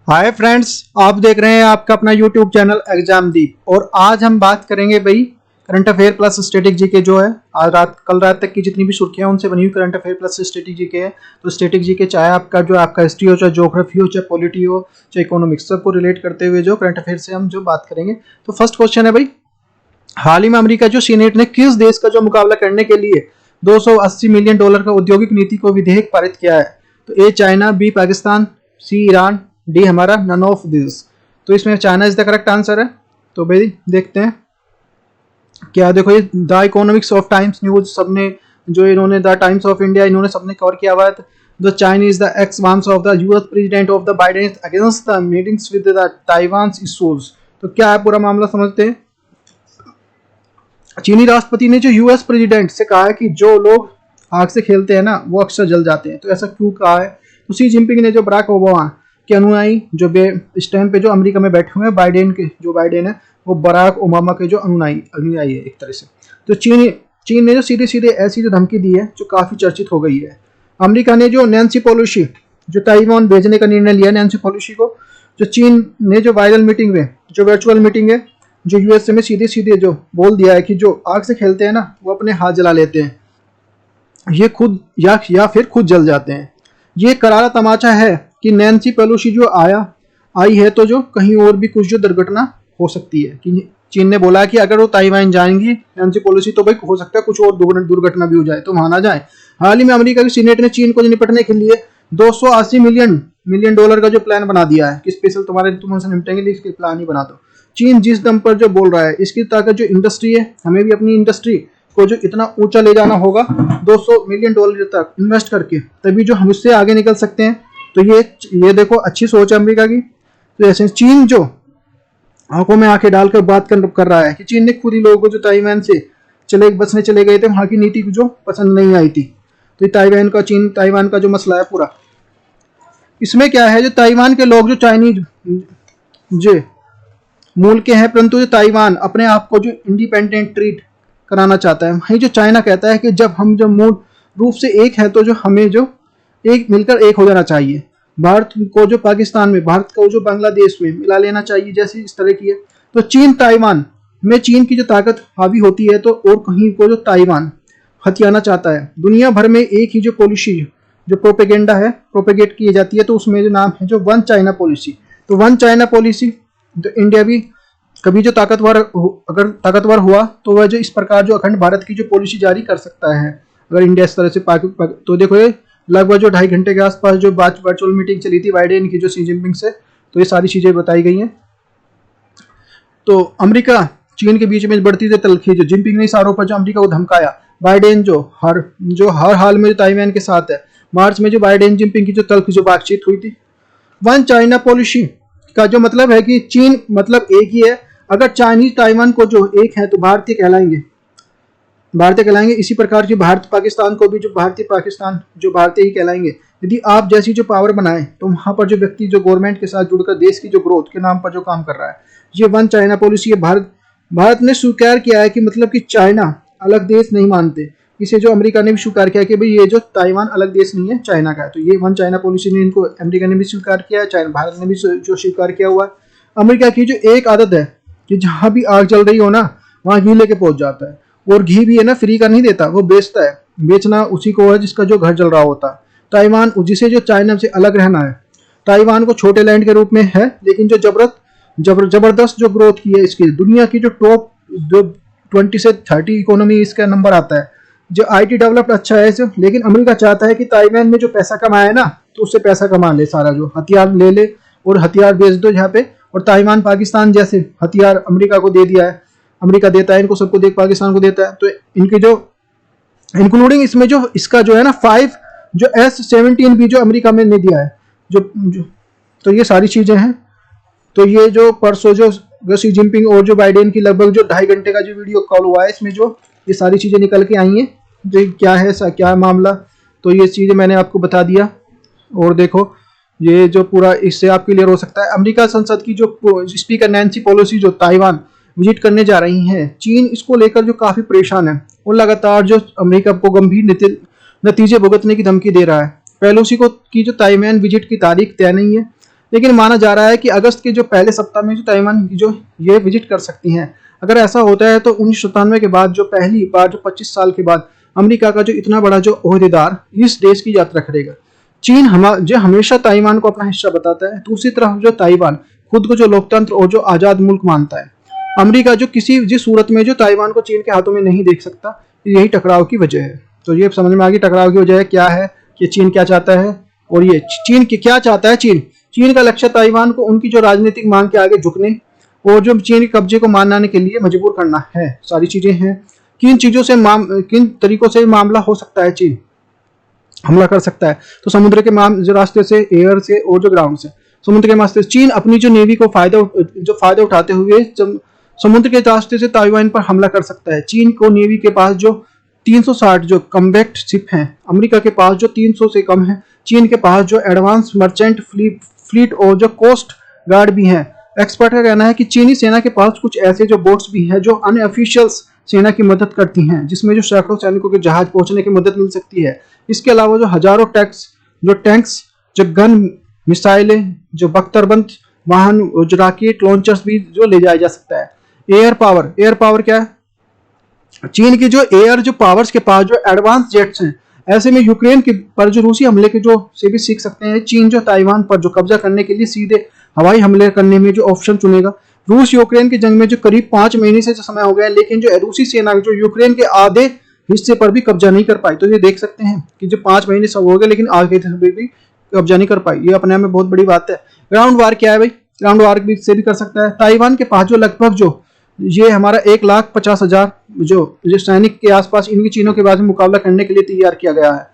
Hi friends, आप देख रहे हैं आपका अपना यूट्यूब चैनल एग्जाम दीप। और आज हम बात करेंगे भाई current affair plus static GK जो है। आज कल रात तक की जितनी भी सुर्खियां उनसे बनी हुई current affair plus static GK है। तो स्टैटिक जीके चाहे आपका हिस्ट्री हो, चाहे ज्योग्राफी हो, चाहे पॉलिटी हो, चाहे इकोनॉमिक्स, सबको रिलेट करते हुए जो करंट अफेयर से हम जो बात करेंगे। तो फर्स्ट क्वेश्चन है भाई, हाल ही में अमेरिका जो सीनेट ने किस देश का जो मुकाबला करने के लिए $280 मिलियन का औद्योगिक नीति को विधेयक पारित किया है? तो A China, B Pakistan, C Iran, D हमारा नन ऑफ दिस। तो इसमें China is the correct answer है। तो भाई देखते हैं क्या। देखो ये the economics of times news सबने जो इन्होंने द टाइम्स ऑफ इंडिया इन्होंने सबने कवर किया हुआ है। द चाइनीज द एक्स-वांस of the US president of the Biden against the meetings with the Taiwan issues. तो क्या है पूरा मामला समझते हैं। चीनी राष्ट्रपति ने जो यूएस प्रेसिडेंट से कहा है कि जो लोग आग से खेलते हैं ना वो अक्सर जल जाते हैं। तो ऐसा क्यों कहा है? तो सी जिनपिंग ने जो बराक ओबामा के अनुयायी जो इस टाइम पे जो अमेरिका में बैठे हुए हैं, बाइडेन है वो बराक ओबामा के जो अनुयायी है एक तरह से। तो चीन ने जो सीधे सीधे ऐसी जो धमकी दी है जो काफी चर्चित हो गई है। अमेरिका ने जो नैन्सी पेलोसी जो ताइवान भेजने का निर्णय लिया, नैन्सी पेलोसी को, जो चीन ने जो वायरल मीटिंग में जो वर्चुअल मीटिंग है जो यूएसए में सीधे सीधे जो बोल दिया है कि जो आग से खेलते हैं ना वो अपने हाथ जला लेते हैं, ये खुद या फिर खुद जल जाते हैं। ये करारा तमाचा है कि नैन्सी पेलोसी जो आई है तो जो कहीं और भी कुछ जो दुर्घटना हो सकती है। कि चीन ने बोला कि अगर वो ताइवान जाएंगी नैन्सी पेलोसी तो भाई हो सकता है कुछ और दुर्घटना भी हो जाए, तो वहां ना जाए। हाल ही में अमेरिका की सीनेट ने चीन को निपटने के लिए $280 मिलियन का जो प्लान बना दिया है कि स्पेशल तुमसे निपटेंगे, इसके प्लान ही बना दो। चीन जिस दम पर जो बोल रहा है, इसकी ताकत जो इंडस्ट्री है, हमें भी अपनी इंडस्ट्री को जो इतना ऊंचा ले जाना होगा $200 मिलियन तक इन्वेस्ट करके, तभी जो हम इससे आगे निकल सकते हैं। तो ये देखो अच्छी सोच है अमेरिका की। तो ऐसे चीन जो आंखों में आंखें डालकर बात कर रहा है कि चीन ने खुद ही लोगों को जो ताइवान से बसने चले गए थे, वहां की नीति को जो पसंद नहीं आई थी। तो ये ताइवान का जो मसला है पूरा, इसमें क्या है, जो ताइवान के लोग जो चाइनीज जो मूल के हैं, परंतु जो ताइवान अपने आप को जो इंडिपेंडेंट ट्रीट कराना चाहता है, वहीं जो चाइना कहता है कि जब हम जो मूल रूप से एक है तो जो हमें जो मिलकर एक हो जाना चाहिए। भारत को जो पाकिस्तान में, भारत को जो बांग्लादेश में मिला लेना चाहिए, जैसे इस तरह की है। तो चीन ताइवान में चीन की जो ताकत हावी होती है तो और कहीं को जो ताइवान हथियाना चाहता है। दुनिया भर में एक ही जो पॉलिसी जो प्रोपेगेंडा है प्रोपेगेट की जाती है, तो उसमें जो नाम है जो वन चाइना पॉलिसी। तो वन चाइना पॉलिसी तो इंडिया भी कभी जो अगर ताकतवर हुआ तो वह जो इस प्रकार जो अखंड भारत की जो पॉलिसी जारी कर सकता है, अगर इंडिया इस तरह से तो देखो ये लगभग जो 2.5 घंटे के आसपास जो वर्चुअल मीटिंग चली थी बाइडेन की जो सी जिनपिंग से, तो ये सारी चीजें बताई गई हैं। तो अमेरिका चीन के बीच में बढ़ती थी तलखी, जो जिनपिंग ने इस आरोप पर जो अमेरिका को धमकाया। बाइडेन जो हर हाल में जो ताइवान के साथ है। मार्च में जो बाइडेन जिनपिंग की जो तल्ख जो बातचीत हुई थी, वन चाइना पॉलिसी का जो मतलब है कि चीन मतलब एक ही है। अगर चाइनीज ताइवान को जो एक है तो भारतीय कहलाएंगे। इसी प्रकार की भारत पाकिस्तान को भी जो भारतीय पाकिस्तान जो भारतीय ही कहलाएंगे। यदि आप जैसी जो पावर बनाए तो वहां पर जो व्यक्ति जो गवर्नमेंट के साथ जुड़कर देश की जो ग्रोथ के नाम पर जो काम कर रहा है, ये वन चाइना पॉलिसी है। भारत ने स्वीकार किया है कि मतलब कि चाइना अलग देश नहीं मानते। इसे जो अमेरिका ने भी स्वीकार किया कि भाई ये जो ताइवान अलग देश नहीं है, चाइना का है। तो ये वन चाइना पॉलिसी ने इनको अमेरिका ने भी स्वीकार किया है, भारत ने भी जो स्वीकार किया हुआ है। अमेरिका की जो एक आदत है कि जहां भी आग जल रही हो ना वहां घी लेके पहुंच जाता है। और घी भी है ना फ्री का नहीं देता, वो बेचता है। बेचना उसी को है जिसका जो घर जल रहा होता है। ताइवान जिसे जो चाइना से अलग रहना है, ताइवान को छोटे लैंड के रूप में है, लेकिन जो जबरदस्त जो ग्रोथ की है इसकी, दुनिया की जो टॉप 20 से 30 इकोनॉमी इसका नंबर आता है। जो आईटी डेवलप्ड अच्छा है इसे, लेकिन अमेरिका चाहता है कि ताइवान में जो पैसा कमाया ना तो उससे पैसा कमा ले, सारा जो हथियार ले ले और हथियार बेच दो यहाँ पे। और ताइवान पाकिस्तान जैसे हथियार अमेरिका को दे दिया है, अमेरिका देता है इनको सबको, पाकिस्तान को देता है। तो इनके जो इंक्लूडिंग इसमें जो इसका जो है ना 5 जो S-17 भी जो अमेरिका में ने दिया है जो तो ये सारी चीजें हैं। तो ये जो परसों जो सी जिनपिंग और जो बाइडेन की लगभग जो 2.5 घंटे का जो वीडियो कॉल हुआ है, इसमें जो ये सारी चीजें निकल के आई हैं जो क्या है क्या मामला। तो ये चीजें मैंने आपको बता दिया। और देखो ये जो पूरा इससे आप क्लियर हो सकता है। अमेरिका संसद की जो स्पीकर नैन्सी पेलोसी जो ताइवान विजिट करने जा रही हैं, चीन इसको लेकर जो काफी परेशान है और लगातार जो अमेरिका को गंभीर नतीजे भुगतने की धमकी दे रहा है। पेलोसी की जो ताइवान विजिट की तारीख तय नहीं है, लेकिन माना जा रहा है कि अगस्त के जो पहले सप्ताह में जो ताइवान की जो ये विजिट कर सकती हैं। अगर ऐसा होता है तो 1997 के बाद जो पहली बार जो 25 साल के बाद अमेरिका का जो इतना बड़ा जो ओहदेदार इस देश की यात्रा करेगा। चीन जो हमेशा ताइवान को अपना हिस्सा बताता है, दूसरी तरफ जो ताइवान खुद को जो लोकतंत्र और जो आजाद मुल्क मानता है। अमेरिका जो किसी जिस सूरत में जो ताइवान को चीन के हाथों में नहीं देख सकता, यही टकराव की वजह है। तो ये समझ में आ गई टकराव की वजह क्या है कि चीन क्या चाहता है और ये चीन क्या चाहता है। चीन का लक्ष्य ताइवान को उनकी जो राजनीतिक मांग के आगे झुकने और जो चीन के कब्जे को मानने के लिए मजबूर करना है। सारी चीजें हैं। किन तरीकों से मामला हो सकता है, चीन हमला कर सकता है। तो समुद्र के जो रास्ते से, एयर से और जो ग्राउंड से। समुद्र के रास्ते से चीन अपनी जो नेवी को फायदा उठाते हुए समुद्र के रास्ते से ताइवान पर हमला कर सकता है। चीन को नेवी के पास जो 360 जो कम्बैक्ट शिप हैं, अमेरिका के पास जो 300 से कम है। चीन के पास जो एडवांस मर्चेंट फ्लीट और जो कोस्ट गार्ड भी हैं। एक्सपर्ट का कहना है कि चीनी सेना के पास कुछ ऐसे जो बोट्स भी हैं जो अनऑफिशियल सेना की मदद करती हैं, जिसमें जो सैकड़ों सैनिकों के जहाज पहुंचने की मदद मिल सकती है। इसके अलावा जो हजारों टैंक्स जो गन मिसाइलें, जो बख्तरबंद वाहन, जो रॉकेट लॉन्चर्स भी जो ले जाया जा सकता है। एयर पावर क्या है? चीन की जो एयर जो पावर्स के पास जो एडवांस जेट्स हैं। ऐसे में यूक्रेन के पर जो रूसी हमले के जो से भी सीख सकते हैं। चीन जो ताइवान पर जो कब्जा करने के लिए सीधे हवाई हमले करने में जो ऑप्शन चुनेगा। रूस यूक्रेन की जंग में जो करीब 5 महीने से समय हो गया, लेकिन जो रूसी सेना जो यूक्रेन के आधे हिस्से पर भी कब्जा नहीं कर पाई। तो ये देख सकते हैं कि जो 5 महीने सब हो गए लेकिन आगे भी कब्जा नहीं कर पाई। ये अपने आप में बहुत बड़ी बात है। ग्राउंड वार क्या है भाई? ग्राउंड वार से भी कर सकता है। ताइवान के पास जो लगभग जो ये हमारा 1,50,000 जो सैनिक के आसपास इनकी चीनों के बाद मुकाबला करने के लिए तैयार किया गया है।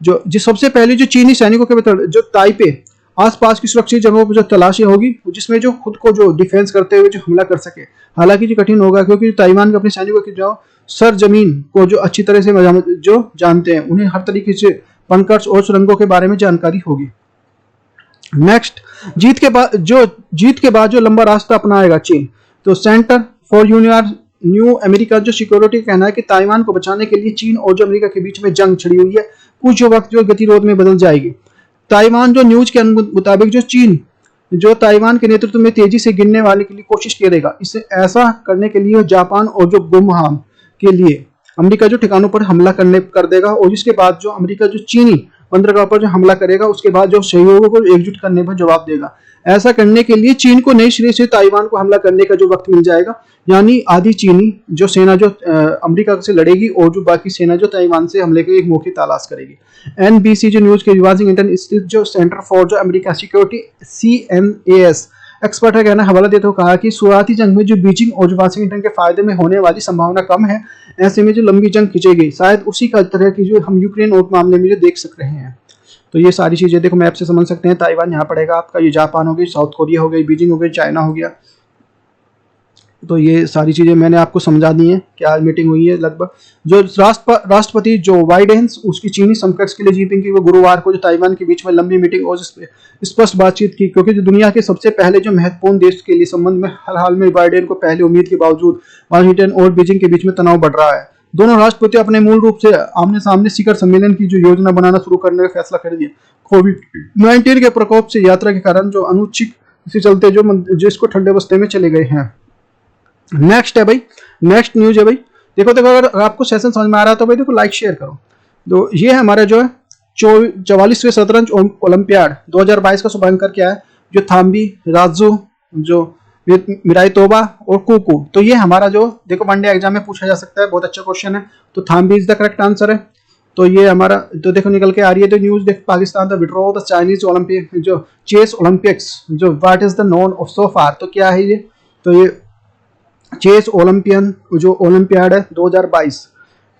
जो सबसे पहले जो चीनी सैनिकों के जो ताइपे आसपास की सुरक्षित जगहों पर जो तलाशी होगी, जिसमें जो खुद को जो डिफेंस करते हुए जो हमला कर सके। हालांकि जो कठिन होगा, क्योंकि ताइवान के अपने सैनिकों की जो सरजमीन को जो अच्छी तरह से जो जानते हैं, उन्हें हर तरीके से बंकर्स और सुरंगों के बारे में जानकारी होगी। नेक्स्ट, जीत के बाद जो लंबा रास्ता अपनाएगा चीन। तो सेंटर फॉर न्यू अमेरिका जो सिक्योरिटी कहना है कि ताइवान को बचाने के लिए चीन और जो अमेरिका के बीच में जंग छिड़ी हुई है, कुछ वक्त जो गतिरोध में बदल जाएगी। ताइवान जो न्यूज के मुताबिक जो चीन जो ताइवान के नेतृत्व में तेजी से गिरने वाले के लिए कोशिश करेगा। इसे ऐसा करने के लिए जापान और जो गुमहाम के लिए अमेरिका जो ठिकानों पर हमला कर देगा, और जिसके बाद जो अमेरिका जो चीनी बंदरगाह पर जो हमला करेगा, उसके बाद जो सहयोगों को एकजुट करने पर जवाब देगा। ऐसा करने के लिए चीन को नए सिरे से ताइवान को हमला करने का जो वक्त मिल जाएगा, यानी आधी चीनी जो सेना जो अमेरिका से लड़ेगी और जो बाकी सेना जो ताइवान से हमले के एक मौके तलाश करेगी। एनबीसी जो न्यूज के वाशिंगटन स्थित जो सेंटर फॉर जो अमेरिका सिक्योरिटी CNAS एक्सपर्ट का कहना हवाला देते हुए कहा कि शुरुआती जंग में जो बीजिंग और जो वाशिंगटन के फायदे में होने वाली संभावना कम है। ऐसे में जो लंबी जंग खिंचेगी, शायद उसी का तरह की जो हम यूक्रेन और मामले में जो देख सक रहे हैं। तो ये सारी चीजें देखो मैप से समझ सकते हैं। ताइवान यहाँ पड़ेगा आपका, ये जापान हो गई, साउथ कोरिया हो गई, बीजिंग हो गई, चाइना हो गया। तो ये सारी चीजें मैंने आपको समझा दी हैं। क्या मीटिंग हुई है लगभग जो राष्ट्रपति जो बाइडेन उसकी चीनी समकक्ष के लिए जीपिंग की वो गुरुवार को जो ताइवान के बीच में लंबी मीटिंग और स्पष्ट बातचीत की, क्योंकि जो दुनिया के सबसे पहले जो महत्वपूर्ण देश के लिए संबंध में हाल में बाइडेन को पहले उम्मीद के बावजूद वाशिंगटन और बीजिंग के बीच में तनाव बढ़ रहा है। दोनों राष्ट्रपति अपने मूल रूप से आमने सामने शिखर सम्मेलन की जो योजना बनाना शुरू करने का फैसला कर दिया। कोविड-19 के प्रकोप से यात्रा के कारण जो अनुचित से चलते जो इसको ठंडे बस्ते में चले गए हैं। नेक्स्ट है भाई, नेक्स्ट न्यूज है भाई। देखो अगर आपको सेशन समझ में आ रहा है तो भाई देखो लाइक शेयर करो। तो ये हमारा जो है 44वें शतरंज ओलंपियाड 2022 का शुभारंभ किया है जो थाम्बी, राजू, जो मिराई तोबा और कुकू। तो ये हमारा जो देखो वनडे एग्जाम में पूछा जा सकता है, बहुत अच्छा क्वेश्चन है। तो थाम्बी इज द करेक्ट आंसर है। तो ये हमारा तो देखो निकल के आ रही है तो न्यूज देख, Pakistan the withdraw the Chinese Olympic जो चेस ओलंपिक्स जो what is the known of so far. तो क्या है ये? तो ये चेस ओलंपियन जो ओलंपियाड है 2022।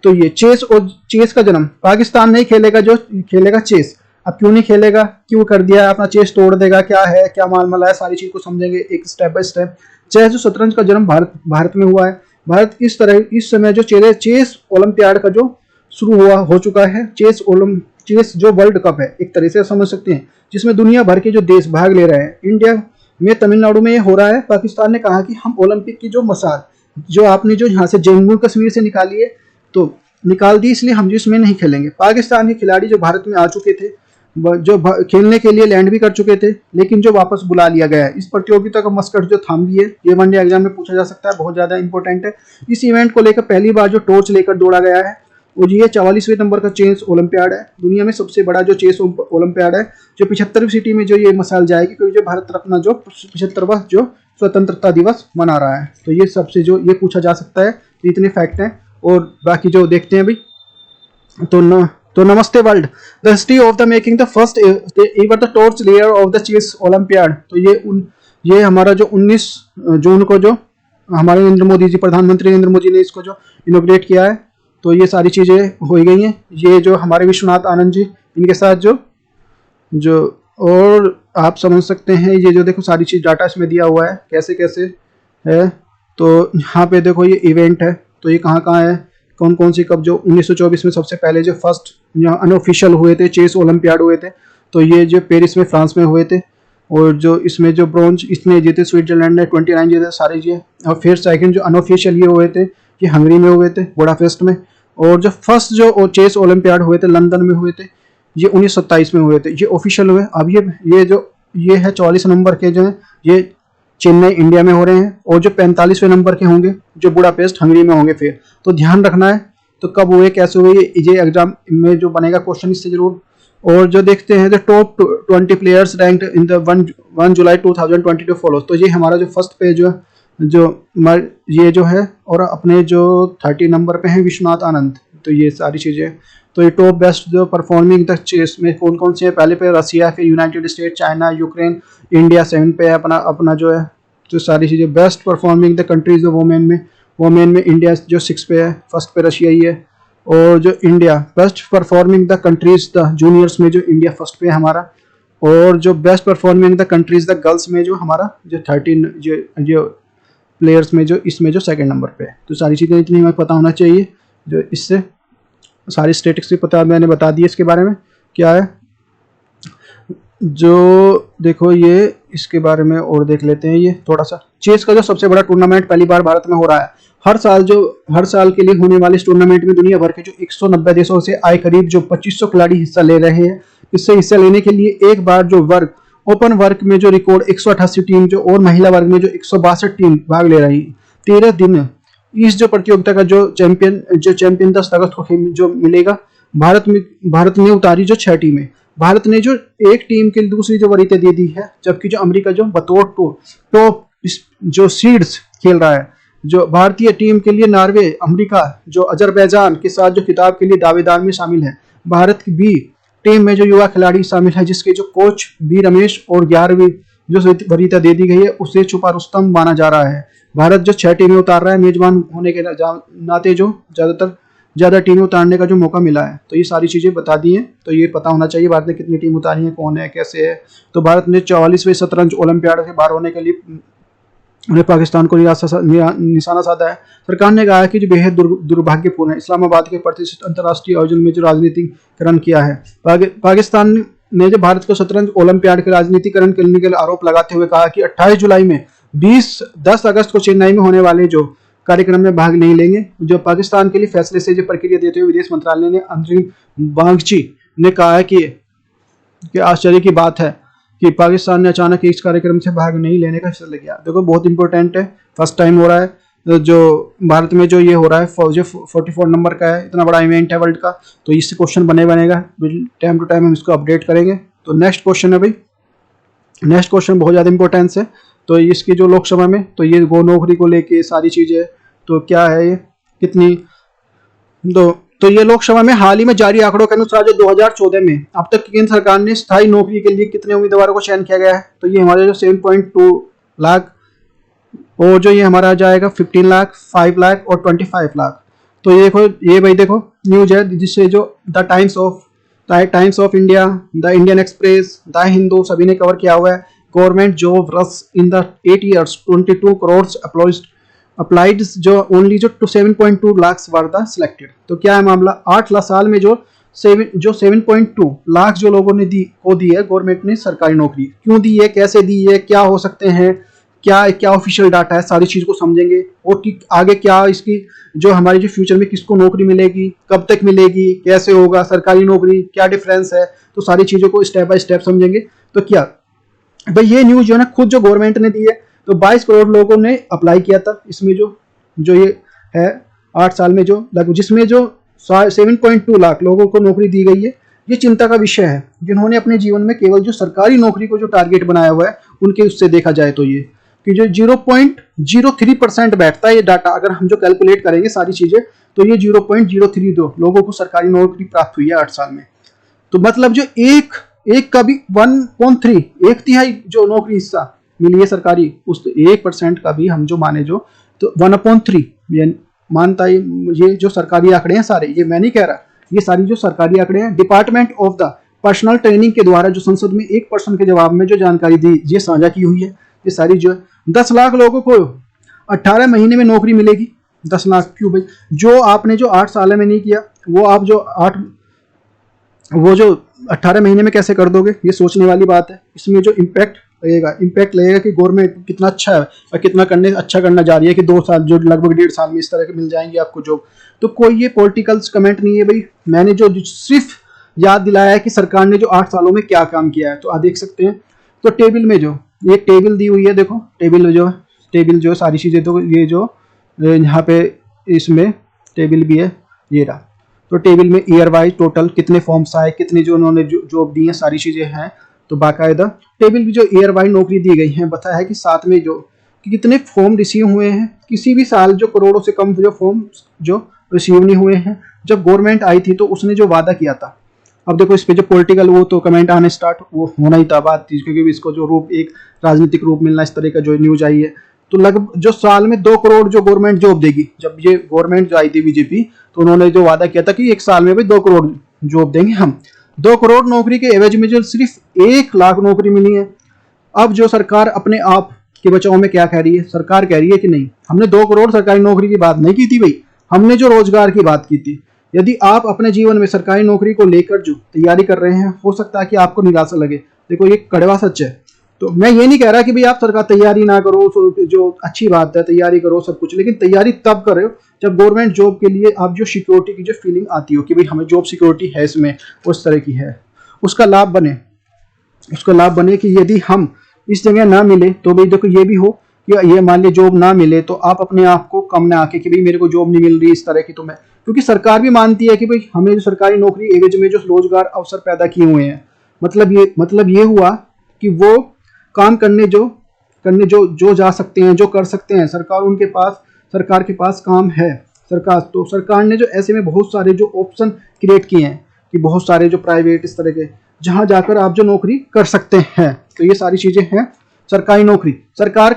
तो ये चेस का जन्म पाकिस्तान नहीं खेलेगा, जो खेलेगा चेस। अब क्यों नहीं खेलेगा, क्यों कर दिया, अपना चेस तोड़ देगा, क्या है, क्या मालमला है, सारी चीज को समझेंगे एक स्टेप बाय स्टेप। चेस जो शतरंज का जन्म भारत में हुआ है। भारत इस समय जो चेस ओलंपियाड का जो शुरू हो चुका है। चेस जो वर्ल्ड कप है एक तरह से समझ सकते हैं, जिसमें दुनिया भर के जो देश भाग ले रहे हैं। इंडिया में तमिलनाडु में ये हो रहा है। पाकिस्तान ने कहा कि हम ओलंपिक की जो मसाल जो आपने जो यहाँ से जम्मू कश्मीर से निकाली है तो निकाल दी, इसलिए हम इसमें नहीं खेलेंगे। पाकिस्तान के खिलाड़ी जो भारत में आ चुके थे खेलने के लिए लैंड भी कर चुके थे, लेकिन जो वापस बुला लिया गया है। इस प्रतियोगिता का मस्कट जो थंब भी है, ये वनडे एग्जाम में पूछा जा सकता है, बहुत ज़्यादा इंपॉर्टेंट है। इस इवेंट को लेकर पहली बार जो टॉर्च लेकर दौड़ा गया है, और ये 44वें नंबर का चेस ओलंपियाड है। दुनिया में सबसे बड़ा जो चेस ओलंपियाड है, जो 75वीं सिटी में जो ये मिसाल जाएगी, क्योंकि जो भारत अपना जो 75वां जो स्वतंत्रता दिवस मना रहा है। तो ये सबसे जो ये पूछा जा सकता है, इतने फैक्ट हैं। और बाकी जो देखते हैं भाई, तो नमस्ते world, the history of the making the first ever the torch layer of the chess olympiad. तो ये हमारा जो 19 जून को जो हमारे नरेंद्र मोदी जी, प्रधानमंत्री नरेंद्र मोदी ने इसको जो इनोग्रेट किया है। तो ये सारी चीज़ें हो गई हैं। ये जो हमारे विश्वनाथ आनंद जी, इनके साथ जो और आप समझ सकते हैं, ये जो देखो सारी चीज़ डाटा इसमें दिया हुआ है, कैसे कैसे है। तो यहाँ पे देखो ये इवेंट है, तो ये कहाँ कहाँ है, कौन कौन सी कब। जो 1924 में सबसे पहले जो फर्स्ट यहाँ अनऑफिशियल हुए थे चेस ओलंपियाड हुए थे, तो ये जो पेरिस में फ्रांस में हुए थे। और जो इसमें जो ब्रॉन्ज इसमें जीते स्विट्जरलैंड ने 29 जीते सारे ये। और फिर सेकंड जो अनऑफिशियल ये हुए थे, ये हंगरी में हुए थे बुडापेस्ट में। और जो फर्स्ट जो चेस ओलंपियाड हुए थे लंदन में हुए थे, ये 1927 में हुए थे, ये ऑफिशियल हुए। अब ये है 44 नंबर के जो है, ये चेन्नई इंडिया में हो रहे हैं। और जो 45वें नंबर के होंगे, जो बुडापेस्ट हंगरी में होंगे। फिर तो ध्यान रखना है, तो कब हुए कैसे हुए, ये एग्जाम में जो बनेगा क्वेश्चन इससे जरूर। और जो देखते हैं, the top 20 players ranked in the 1 July 2022 follows. तो ये हमारा जो फर्स्ट पेज ये जो है, और अपने जो 30 नंबर पे हैं विश्वनाथ आनंद। तो ये सारी चीज़ें, तो ये टॉप बेस्ट जो परफॉर्मिंग द चेस में कौन कौन से हैं, पहले पे रसिया, फिर United state, China, Ukraine, India 7 पे है अपना जो है। तो सारी चीज़ें best performing the countries women में इंडिया जो 6 पे है, फर्स्ट पे रशिया ही है। और जो India best performing the countries the juniors में जो इंडिया फर्स्ट पे है हमारा। और जो best performing the countries the girls में जो हमारा जो 13 जो प्लेयर्स में जो इसमें जो सेकंड नंबर पे है। तो सारी चीज़ें इतनी हमें पता होना चाहिए, जो इससे सारी स्टेटिक्स भी पता मैंने बता दी इसके बारे में क्या है। जो देखो ये इसके बारे में और देख लेते हैं। ये थोड़ा सा चेस का जो सबसे बड़ा टूर्नामेंट पहली बार भारत में हो रहा है। हर साल के लिए होने वाले इस टूर्नामेंट में दुनिया भर के जो 190 देशों से आए करीब जो 2500 खिलाड़ी हिस्सा ले रहे हैं। इससे हिस्सा लेने के लिए एक बार जो वर्ग ओपन वर्ग में जो रिकॉर्ड 188 टीम जो, और महिला वर्ग में जो 162 टीम भाग ले रही है। 13 दिन इस जो प्रतियोगिता का जो चैंपियन 10 अगस्त को जो मिलेगा। भारत ने उतारी जो 6 टीमें। भारत ने जो एक टीम के लिए दूसरी जो वरीयता दे दी है, जबकि जो अमेरिका जो बतौर टॉप जो सीड्स खेल रहा है। जो भारतीय टीम के लिए नॉर्वे, अमेरिका, जो अजरबैजान के साथ जो खिताब के लिए दावेदार में शामिल है। भारत की बी टीम में जो युवा खिलाड़ी शामिल है, जिसके जो कोच बी रमेश और 11वीं जो वरीयता दे दी गई है, उसे छुपा रुस्तम माना जा रहा है। भारत जो 6 टीमें उतार रहा है, मेजबान होने के नाते जो ज़्यादा टीमें उतारने का जो मौका मिला है। तो ये सारी चीज़ें बता दी हैं, तो ये पता होना चाहिए भारत ने कितनी टीम उतारी है, कौन है, कैसे है। तो भारत ने 44वें शतरंज ओलंपियाड से बाहर होने के लिए उन्हें पाकिस्तान को निशाना साधा है। सरकार ने कहा है कि जो बेहद दुर्भाग्यपूर्ण है, इस्लामाबाद के प्रतिष्ठित अंतर्राष्ट्रीय आयोजन में जो राजनीतिकरण किया है। पाकिस्तान ने जो भारत को शतरंज ओलंपियाड के राजनीतिकरण करने के आरोप लगाते हुए कहा कि 28 जुलाई में 10 अगस्त को चेन्नई में होने वाले जो कार्यक्रम में भाग नहीं लेंगे। जो पाकिस्तान के लिए फैसले से जो प्रक्रिया देते हुए विदेश मंत्रालय ने अंतरिम बागची ने कहा है कि आश्चर्य की बात है कि पाकिस्तान ने अचानक इस कार्यक्रम से भाग नहीं लेने का फैसला किया। देखो बहुत इंपॉर्टेंट है, फर्स्ट टाइम हो रहा है जो भारत में जो ये हो रहा है, जो 44 नंबर का है, इतना बड़ा इवेंट है वर्ल्ड का। तो इससे क्वेश्चन बनेगा, टाइम टू टाइम हम इसको अपडेट करेंगे। तो नेक्स्ट क्वेश्चन है भाई, नेक्स्ट क्वेश्चन बहुत ज़्यादा इंपॉर्टेंस है। तो इसकी जो लोकसभा में, तो ये वो नौकरी को लेके सारी चीज़ें, तो क्या है ये कितनी, तो ये लोकसभा में हाल ही में जारी आंकड़ों के अनुसार जो 2014 में अब तक केंद्र सरकार ने स्थायी नौकरी के लिए कितने उम्मीदवारों को चयन किया गया है। तो ये हमारे जो 7.2 लाख, और जो ये हमारा जाएगा 15 लाख, 5 लाख और 25 लाख। तो ये भाई देखो न्यूज है, जिससे जो the times of India, the Indian express, the Hindu सभी ने कवर किया हुआ है। गवर्नमेंट जॉब रस in the 8 years 22 crore applied जो ओनली जो 7.2 लाख वर द सिलेक्टेड। तो क्या है मामला, 8 साल में जो 7.2 लाख जो लोगों ने दी है गवर्नमेंट ने सरकारी नौकरी। क्यों दी है, कैसे दी है, क्या हो सकते हैं, क्या क्या ऑफिशियल डाटा है, सारी चीज़ को समझेंगे, और कि आगे क्या इसकी जो हमारी जो फ्यूचर में किसको नौकरी मिलेगी, कब तक मिलेगी, कैसे होगा, सरकारी नौकरी क्या डिफरेंस है, तो सारी चीज़ों को स्टेप बाय स्टेप समझेंगे। तो क्या भाई ये न्यूज़ जो है ना खुद जो गवर्नमेंट ने दी है, तो 22 करोड़ लोगों ने अप्लाई किया था इसमें, जो जो ये है 8 साल में जो लगभग, जिसमें जो 7.2 लाख लोगों को नौकरी दी गई है। ये चिंता का विषय है, जिन्होंने अपने जीवन में केवल जो सरकारी नौकरी को जो टारगेट बनाया हुआ है, उनके उससे देखा जाए तो ये कि जो 0.03% बैठता है ये डाटा, अगर हम जो कैलकुलेट करेंगे सारी चीजें, तो ये 0.032 लोगों को सरकारी नौकरी प्राप्त हुई है 8 साल में। तो मतलब जो एक एक का भी 1.3 एक तिहाई जो नौकरी हिस्सा मिली है सरकारी, उस 1% का भी हम जो माने जो, तो 1/3 ये मानता है। ये जो सरकारी आंकड़े हैं सारे, ये मैं नहीं कह रहा, ये सारी जो सरकारी आंकड़े हैं department of the personal training के द्वारा जो संसद में एक पर्सन के जवाब में जो जानकारी दी, ये साझा की हुई है। ये सारी जो 10 लाख लोगों को 18 महीने में नौकरी मिलेगी। 10 लाख क्यों भाई? जो आपने जो 8 साल में नहीं किया, वो आप जो 18 महीने में कैसे कर दोगे? ये सोचने वाली बात है। इसमें जो इम्पैक्ट लगेगा कि गवर्नमेंट कितना अच्छा है और कितना अच्छा करना जा रही है कि 2 साल जो लगभग 1.5 साल में इस तरह के मिल जाएंगे आपको जॉब। तो कोई ये पॉलिटिकल्स कमेंट नहीं है भाई, मैंने जो सिर्फ याद दिलाया है कि सरकार ने जो 8 सालों में क्या काम किया है। तो आप देख सकते हैं, तो टेबल में जो ये टेबल दी हुई है, देखो टेबल जो सारी चीज़ें, तो ये जो यहाँ पे इसमें टेबल भी है, ये रहा। तो टेबल में ईयर वाइज टोटल कितने फॉर्म्स आए, कितने जो उन्होंने जॉब दी है, सारी चीज़ें हैं। तो बाकायदा टेबल भी जो ईयर वाइज नौकरी दी गई है, बताया है कि साथ में जो कि कितने फॉर्म रिसीव हुए हैं। किसी भी साल जो करोड़ों से कम जो फॉर्म जो रिसीव नहीं हुए हैं। जब गवर्नमेंट आई थी तो उसने जो वादा किया था, अब देखो इस पे जो पॉलिटिकल वो तो कमेंट आने स्टार्ट, वो होना ही था बात, क्योंकि इसको जो रूप एक राजनीतिक रूप मिलना, इस तरह का जो न्यूज आई है। तो लगभग जो साल में 2 करोड़ जो गवर्नमेंट जॉब देगी, जब ये गवर्नमेंट जो आई थी बीजेपी, तो उन्होंने जो वादा किया था कि एक साल में भी 2 करोड़ जॉब देंगे हम। 2 करोड़ नौकरी के एवज में जो सिर्फ 1 लाख नौकरी मिली है। अब जो सरकार अपने आप के बचाव में क्या कह रही है? सरकार कह रही है कि नहीं, हमने 2 करोड़ सरकारी नौकरी की बात नहीं की थी भाई, हमने जो रोजगार की बात की थी। यदि आप अपने जीवन में सरकारी नौकरी को लेकर जो तैयारी कर रहे हैं, हो सकता है कि आपको निराशा लगे। देखो ये कड़वा सच है। तो मैं ये नहीं कह रहा कि भाई आप सरकार तैयारी ना करो, जो अच्छी बात है तैयारी करो सब कुछ, लेकिन तैयारी तब करो जब गवर्नमेंट जॉब के लिए आप जो सिक्योरिटी की जो फीलिंग आती हो कि भाई हमें जॉब सिक्योरिटी है, इसमें उस तरह की है, उसका लाभ बने कि यदि हम इस जगह ना मिले तो भाई देखो ये भी हो कि ये मान ली जॉब ना मिले तो आप अपने आप को कम ना आके कि भाई मेरे को जॉब नहीं मिल रही इस तरह की। तो मैं, क्योंकि सरकार भी मानती है कि भाई हमें जो सरकारी नौकरी एवज में जो रोजगार अवसर पैदा किए हुए हैं, मतलब ये हुआ कि वो काम करने जो जा सकते हैं, जो कर सकते हैं, सरकार के पास काम है। सरकार ने जो ऐसे में बहुत सारे जो ऑप्शन क्रिएट किए हैं कि बहुत सारे जो प्राइवेट इस तरह के जहां जाकर आप जो नौकरी कर सकते हैं। तो ये सारी चीजें हैं सरकारी नौकरी। सरकार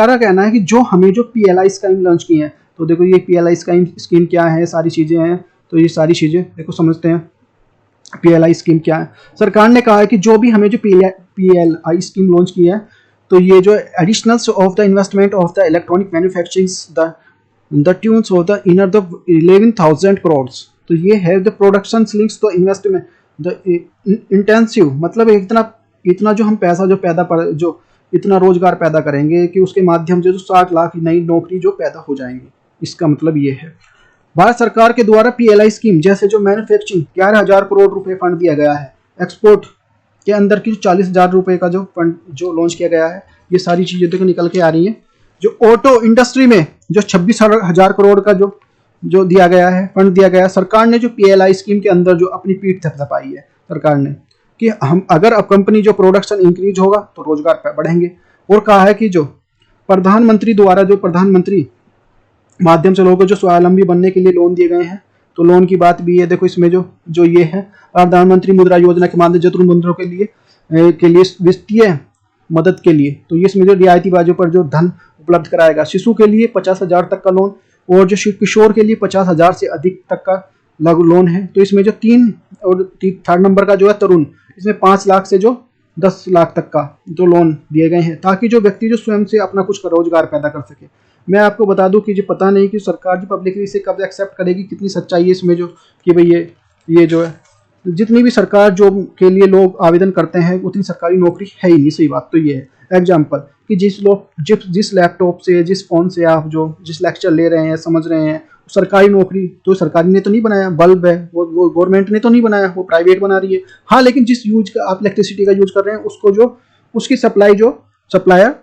का कहना है कि जो हमें जो PLI स्कीम लॉन्च की है, तो देखो ये PLI स्कीम क्या है, सारी चीजें हैं। तो ये सारी चीजें देखो समझते हैं PLI स्कीम क्या है। सरकार ने कहा है कि जो भी हमें जो PLI स्कीम लॉन्च की है, तो ये जो additionals of the investment of the electronic manufacturing the tunes of the inner the 11,000 crore. तो ये है the production links the investment the intensive, मतलब इतना जो हम पैसा जो जो इतना रोजगार पैदा करेंगे कि उसके माध्यम से जो 60 लाख नई नौकरी जो पैदा हो जाएंगी। इसका मतलब ये है भारत सरकार के द्वारा PLI स्कीम जैसे जो मैन्युफैक्चरिंग 11,000 करोड़ रुपए फंड दिया गया है, एक्सपोर्ट के अंदर की 40,000 रुपए का जो फंड जो लॉन्च किया गया है, ये सारी चीजें देखो निकल के आ रही हैं। जो ऑटो इंडस्ट्री में जो 26,000 करोड़ का जो दिया गया है, फंड दिया गया है, सरकार ने जो PLI स्कीम के अंदर जो अपनी पीठ थपथपाई है सरकार ने कि हम अगर अब कंपनी जो प्रोडक्शन इंक्रीज होगा तो रोजगार बढ़ेंगे। और कहा है कि जो प्रधानमंत्री माध्यम से लोगों को जो स्वावलंबी बनने के लिए लोन दिए गए हैं, तो लोन की बात भी है। देखो इसमें जो ये है प्रधानमंत्री मुद्रा योजना के माध्यम से जरूरतमंदों के लिए वित्तीय मदद के लिए, तो ये इसमें जो रियायती ब्याजों पर जो धन उपलब्ध कराएगा। शिशु के लिए 50,000 तक का लोन, और जो किशोर के लिए 50,000 से अधिक तक का लघु लोन है। तो इसमें जो 3 नंबर का जो है तरुण, इसमें 5 लाख से जो 10 लाख तक का जो लोन दिए गए हैं, ताकि जो व्यक्ति जो स्वयं से अपना कुछ रोजगार पैदा कर सके। मैं आपको बता दूं कि जो पता नहीं कि सरकार जो पब्लिकली इसे कब एक्सेप्ट करेगी, कितनी सच्चाई है इसमें जो कि भाई ये जो है जितनी भी सरकार जॉब के लिए लोग आवेदन करते हैं उतनी सरकारी नौकरी है ही नहीं। सही बात तो ये है। एग्जाम्पल कि जिस लैपटॉप से, जिस फ़ोन से आप जो जिस लेक्चर ले रहे हैं, समझ रहे हैं, सरकारी नौकरी तो सरकारी ने तो नहीं बनाया। बल्ब है वो गवर्नमेंट ने तो नहीं बनाया, वो प्राइवेट बना रही है। हाँ, लेकिन जिस यूज का आप इलेक्ट्रिसिटी का यूज कर रहे हैं उसको जो उसकी सप्लायर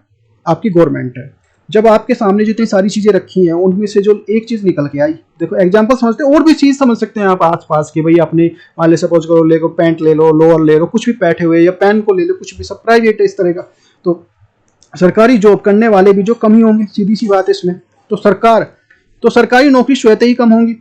आपकी गवर्नमेंट है। जब आपके सामने जितनी सारी चीजें रखी हैं उनमें से जो एक चीज निकल के आई, देखो एग्जांपल समझते हैं, और भी चीज समझ सकते हैं आप आसपास की। भाई अपने मान ले सपोज करो, ले पैंट ले लो, लोअर ले लो, कुछ भी बैठे हुए, या पेन को ले लो, कुछ भी, सब प्राइवेट है इस तरह का। तो सरकारी जॉब करने वाले भी जो कम ही होंगे, सीधी सी बात है इसमें। तो सरकारी नौकरी स्वतः ही कम होंगी।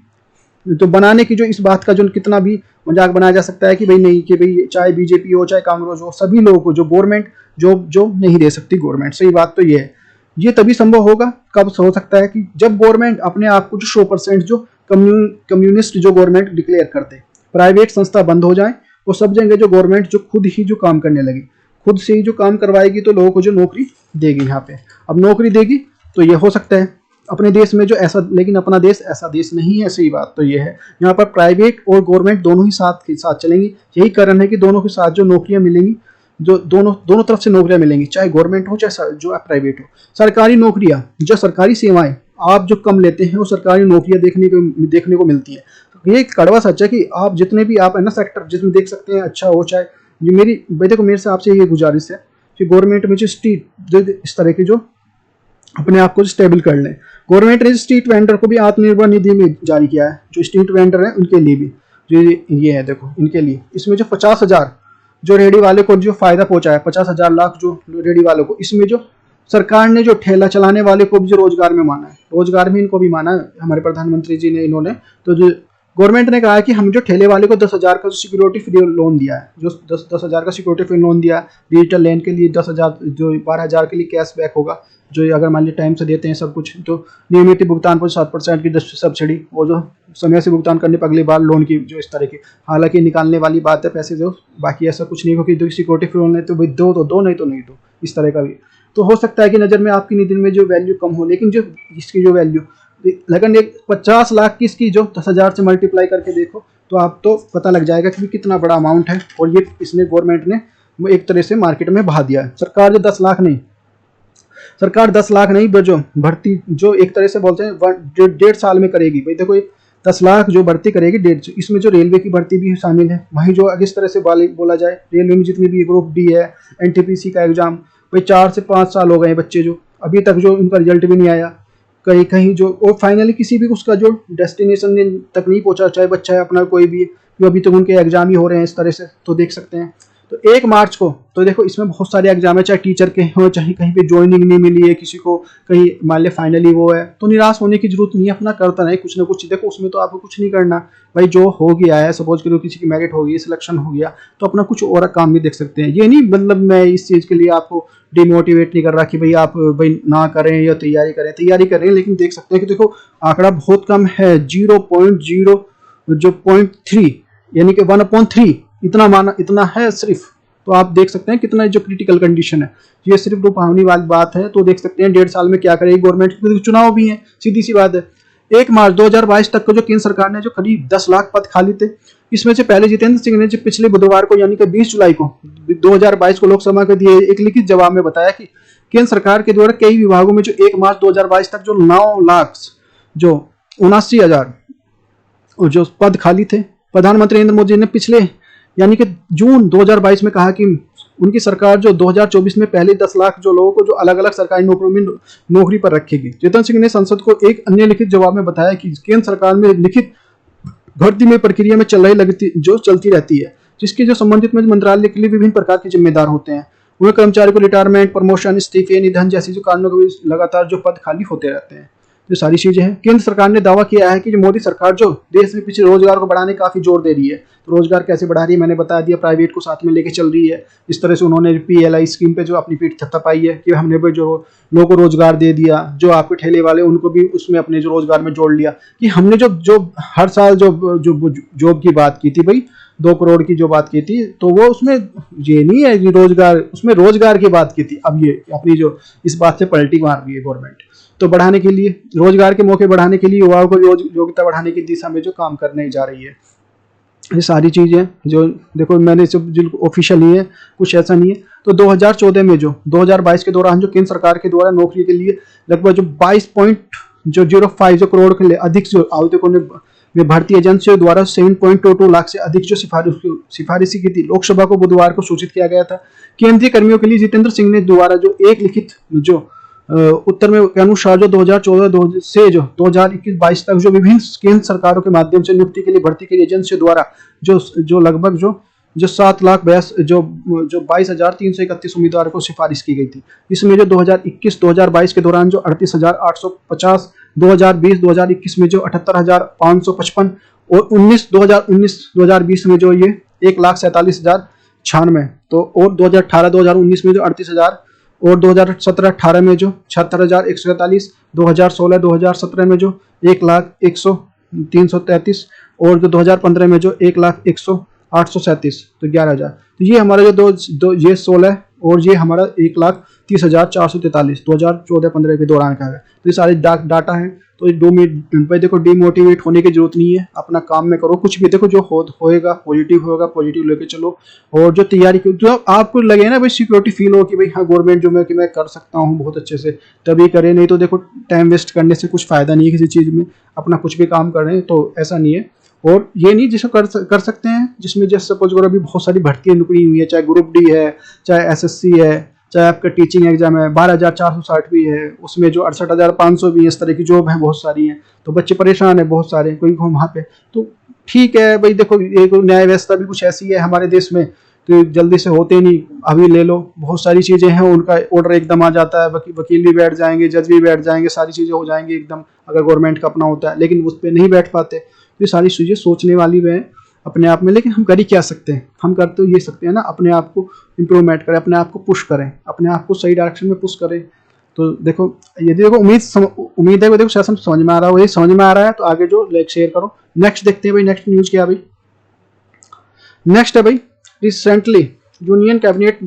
तो बनाने की जो इस बात का जो कितना भी मजाक बनाया जा सकता है कि भाई नहीं, कि भाई चाहे बीजेपी हो चाहे कांग्रेस हो, सभी लोगों को जो गवर्नमेंट जो नहीं दे सकती गवर्नमेंट। सही बात तो ये है। ये तभी संभव होगा, कब हो सकता है कि जब गवर्नमेंट अपने आप को जो 100% जो कम्युनिस्ट जो गवर्नमेंट डिक्लेयर करते, प्राइवेट संस्था बंद हो जाए और सब जगह जो गवर्नमेंट जो खुद ही जो काम करने लगी, खुद से ही जो काम करवाएगी, तो लोगों को जो नौकरी देगी। यहाँ पे अब नौकरी देगी तो ये हो सकता है अपने देश में जो ऐसा, लेकिन अपना देश ऐसा देश नहीं है। सही बात तो ये है। यहाँ पर प्राइवेट और गवर्नमेंट दोनों ही साथ चलेंगी। यही कारण है कि दोनों के साथ जो नौकरियां मिलेंगी, जो दोनों तरफ से नौकरियां मिलेंगी, चाहे गवर्नमेंट हो चाहे जो प्राइवेट हो। सरकारी नौकरियां, जो सरकारी सेवाएं आप जो कम लेते हैं, वो सरकारी नौकरियां देखने को मिलती है। ये एक कड़वा सच है कि आप जितने भी आप है ना सेक्टर जिसमें देख सकते हैं, अच्छा हो चाहे, मेरी देखो मेरे से आपसे ये गुजारिश है कि गवर्नमेंट में जो इस तरह की जो अपने आप को स्टेबल कर लें। गवर्नमेंट ने स्ट्रीट वेंडर को भी आत्मनिर्भर निधि में जारी किया है। जो स्ट्रीट वेंडर है उनके लिए भी जो ये है, देखो इनके लिए इसमें जो 50,000 जो रेडी वाले को जो फायदा पहुंचा है, 50,000 लाख जो रेडी वालों को, इसमें जो सरकार ने जो ठेला चलाने वाले को भी जो रोजगार में माना है, रोजगार में इनको भी माना है हमारे प्रधानमंत्री जी ने, इन्होंने तो जो गवर्नमेंट ने कहा है कि हम जो ठेले वाले को 10,000 का सिक्योरिटी फ्री लोन दिया है, जो 10,000 का सिक्योरिटी फ्री लोन दिया, डिजिटल लेन के लिए 10,000, जो 12,000 के लिए कैशबैक होगा, जो अगर मान लीजिए टाइम से देते हैं सब कुछ, तो नियमित भुगतान पर 7% की सब्सिडी, वो जो समय से भुगतान करने पर अगली बार लोन की जो इस तरह की, हालांकि निकालने वाली बात है पैसे दो, बाकी ऐसा कुछ नहीं, क्योंकि सिक्योरिटी फ्री लोन है तो भाई दो तो दो, नहीं तो नहीं दो, इस तरह का भी। तो हो सकता है कि नज़र में आपकी निधि में जो वैल्यू कम हो, लेकिन जो इसकी जो वैल्यू लगन एक 50 लाख की इसकी जो 10,000 से मल्टीप्लाई करके देखो तो आप तो पता लग जाएगा कि कितना बड़ा अमाउंट है। और ये इसने गवर्नमेंट ने एक तरह से मार्केट में बहा दिया है। सरकार जो 10 लाख नहीं, सरकार 10 लाख नहीं, जो भर्ती जो एक तरह से बोलते हैं 1.5 साल में करेगी। भाई देखो 10 लाख जो भर्ती करेगी 1.5, इसमें जो रेलवे की भर्ती भी शामिल है। वहीं जो इस तरह से बोला जाए, रेलवे में जितनी भी ग्रुप डी है, NTPC का एग्जाम, भाई 4 से 5 साल हो गए बच्चे जो अभी तक जो उनका रिजल्ट भी नहीं आया, कहीं जो, और फाइनली किसी भी उसका जो डेस्टिनेशन तक नहीं पहुंचा, चाहे बच्चा है अपना कोई भी, जो अभी तक उनके एग्जाम ही हो रहे हैं इस तरह से। तो देख सकते हैं तो 1 मार्च को, तो देखो इसमें बहुत सारे एग्जाम है, चाहे टीचर के हो, चाहे कहीं पे ज्वाइनिंग नहीं मिली है किसी को, कहीं मान लिया फाइनली वो है, तो निराश होने की जरूरत नहीं है, अपना करता रहे कुछ ना कुछ। देखो उसमें तो आपको कुछ नहीं करना भाई, जो हो गया है, सपोज करो किसी की मेरिट हो गई, सिलेक्शन हो गया, तो अपना कुछ और काम भी देख सकते हैं। ये नहीं मतलब मैं इस चीज़ के लिए आपको डिमोटिवेट नहीं कर रहा कि भाई आप भाई ना करें या तैयारी करें, लेकिन देख सकते हैं कि देखो आंकड़ा बहुत कम है, 0.3 यानी कि 1/3 इतना है सिर्फ। तो आप देख सकते हैं कितना जो क्रिटिकल कंडीशन है, ये सिर्फ रूपावनी वाली बात है। तो देख सकते हैं 1.5 साल में क्या करेगी गवर्नमेंट, क्योंकि चुनाव भी है, सीधी सी बात है। 1 मार्च 2022 तक को जो केंद्र सरकार ने जो करीब 10 लाख पद खाली थे, इसमें से पहले जितेंद्र सिंह ने जो पिछले बुधवार को यानी कि 20 जुलाई को 2022 को लोकसभा को दिए एक लिखित जवाब में बताया कि केंद्र सरकार के द्वारा कई विभागों में जो 1 मार्च 2022 तक जो 9,79,000 जो पद खाली थे, प्रधानमंत्री नरेंद्र मोदी ने पिछले यानी कि जून 2022 में कहा कि उनकी सरकार जो 2024 में पहले 10 लाख जो लोगों को जो अलग अलग सरकारी नौकरियों में नौकरी पर रखेगी। जितेंद्र सिंह ने संसद को एक अन्य लिखित जवाब में बताया कि केंद्र सरकार में लिखित भर्ती में प्रक्रिया में चलती रहती है, जिसके जो संबंधित में मंत्रालय के लिए विभिन्न प्रकार के जिम्मेदार होते हैं। उन्हें कर्मचारी को रिटायरमेंट, प्रमोशन, इस्तीफे, निधन जैसी जो कारणों के लगातार जो पद खाली होते रहते हैं, जो सारी चीजें हैं। केंद्र सरकार ने दावा किया है कि जो मोदी सरकार जो देश में पिछले रोजगार को बढ़ाने काफी जोर दे रही है। तो रोजगार कैसे बढ़ा रही है मैंने बता दिया, प्राइवेट को साथ में लेके चल रही है। इस तरह से उन्होंने PLI स्कीम पे जो अपनी पीठ थपथपाई है कि हमने भी जो लोगों को रोजगार दे दिया, जो आपके ठेले वाले उनको भी उसमें अपने जो रोजगार में जोड़ लिया। कि हमने जो हर साल जो जॉब की बात की थी भाई, 2 करोड़ की जो बात की थी, तो वो उसमें ये नहीं है कि रोजगार, उसमें रोजगार की बात की थी। अब ये अपनी जो इस बात से पलटी मार रही है गवर्नमेंट। तो बढ़ाने के लिए, रोजगार के मौके बढ़ाने के लिए, युवाओं को योग्यता बढ़ाने की दिशा में जो काम करने जा रही है। ये सारी चीज़ें जो देखो मैंने सब जो ऑफिशियल नहीं है, कुछ ऐसा नहीं है। तो 2014 में जो 2022 के दौरान जो केंद्र सरकार के द्वारा नौकरी के लिए लगभग जो 22.05 जो करोड़ के लिए अधिक जो आवेदकों ने भारतीय एजेंसियों द्वारा 7.22 लाख से अधिक जो सिफारिशी की थी, लोकसभा को बुधवार को सूचित किया गया था। केंद्रीय कर्मियों के लिए जितेंद्र सिंह ने द्वारा जो एक लिखित जो उत्तर में के अनुसार जो 2014 से जो 2021-22 तक जो विभिन्न केंद्र सरकारों के माध्यम से नियुक्ति के लिए भर्ती के एजेंसियों द्वारा जो लगभग जो 7,82 जो 22,331 उम्मीदवारों को सिफारिश की गई थी। इसमें जो 2021-2022 के दौरान जो 38,850, 2020-2021 में जो 78,555 और 2019-2020 में जो ये 1,47,096, तो और 2018-2019 में जो 38,000 और 2017-18 में जो 76,143, 2016-2017 में जो 1,01,333 और जो 2015 में जो 1,01,837, तो 11,000। तो ये हमारा जो ये 16 और ये हमारा 1,30,443 2014-15 के दौरान का है। तो ये सारे डाटा हैं। तो भाई देखो डिमोटिवेट होने की जरूरत नहीं है, अपना काम में करो, कुछ भी देखो जो होएगा पॉजिटिव होगा, पॉजिटिव लेके चलो। और जो तैयारी जो आपको लगे ना भाई सिक्योरिटी फील हो कि भाई हाँ गवर्नमेंट जो कि मैं कर सकता हूँ बहुत अच्छे से, तभी करें, नहीं तो देखो टाइम वेस्ट करने से कुछ फायदा नहीं है किसी चीज़ में। अपना कुछ भी काम कर रहे हैं तो ऐसा नहीं है। और ये नहीं जिसको कर सकते हैं, जिसमें जैसे सपोज करो अभी बहुत सारी भर्तियां निकली हुई है, चाहे ग्रुप डी है, चाहे एसएससी है, चाहे आपका टीचिंग एग्जाम है, 12,460 भी है, उसमें जो 68,500 भी है, इस तरह की जॉब है बहुत सारी हैं। तो बच्चे परेशान है बहुत सारे, कोई वहाँ पे तो ठीक है भाई देखो ये न्याय व्यवस्था भी कुछ ऐसी है हमारे देश में, तो जल्दी से होते नहीं। अभी ले लो बहुत सारी चीज़ें हैं, उनका ऑर्डर एकदम आ जाता है, वकील भी बैठ जाएंगे, जज भी बैठ जाएंगे, सारी चीज़ें हो जाएंगी एकदम अगर गवर्नमेंट का अपना होता है, लेकिन उस पर नहीं बैठ पाते। तो ये सारी चीज़ें सोचने वाली है अपने आप में। लेकिन हम कर ही क्या सकते हैं, हम कर तो ये सकते हैं ना अपने आप को इम्प्रूवमेंट करें, अपने आप को पुश करें, अपने आप को सही डायरेक्शन में पुश करें। तो देखो यदि देखो उम्मीद है देखो शासन समझ में आ रहा है, वही समझ में आ रहा है तो आगे जो लाइक शेयर करो। नेक्स्ट देखते हैं भाई, नेक्स्ट न्यूज़ क्या है भाई। नेक्स्ट है भाई रिसेंटली यूनियन कैबिनेट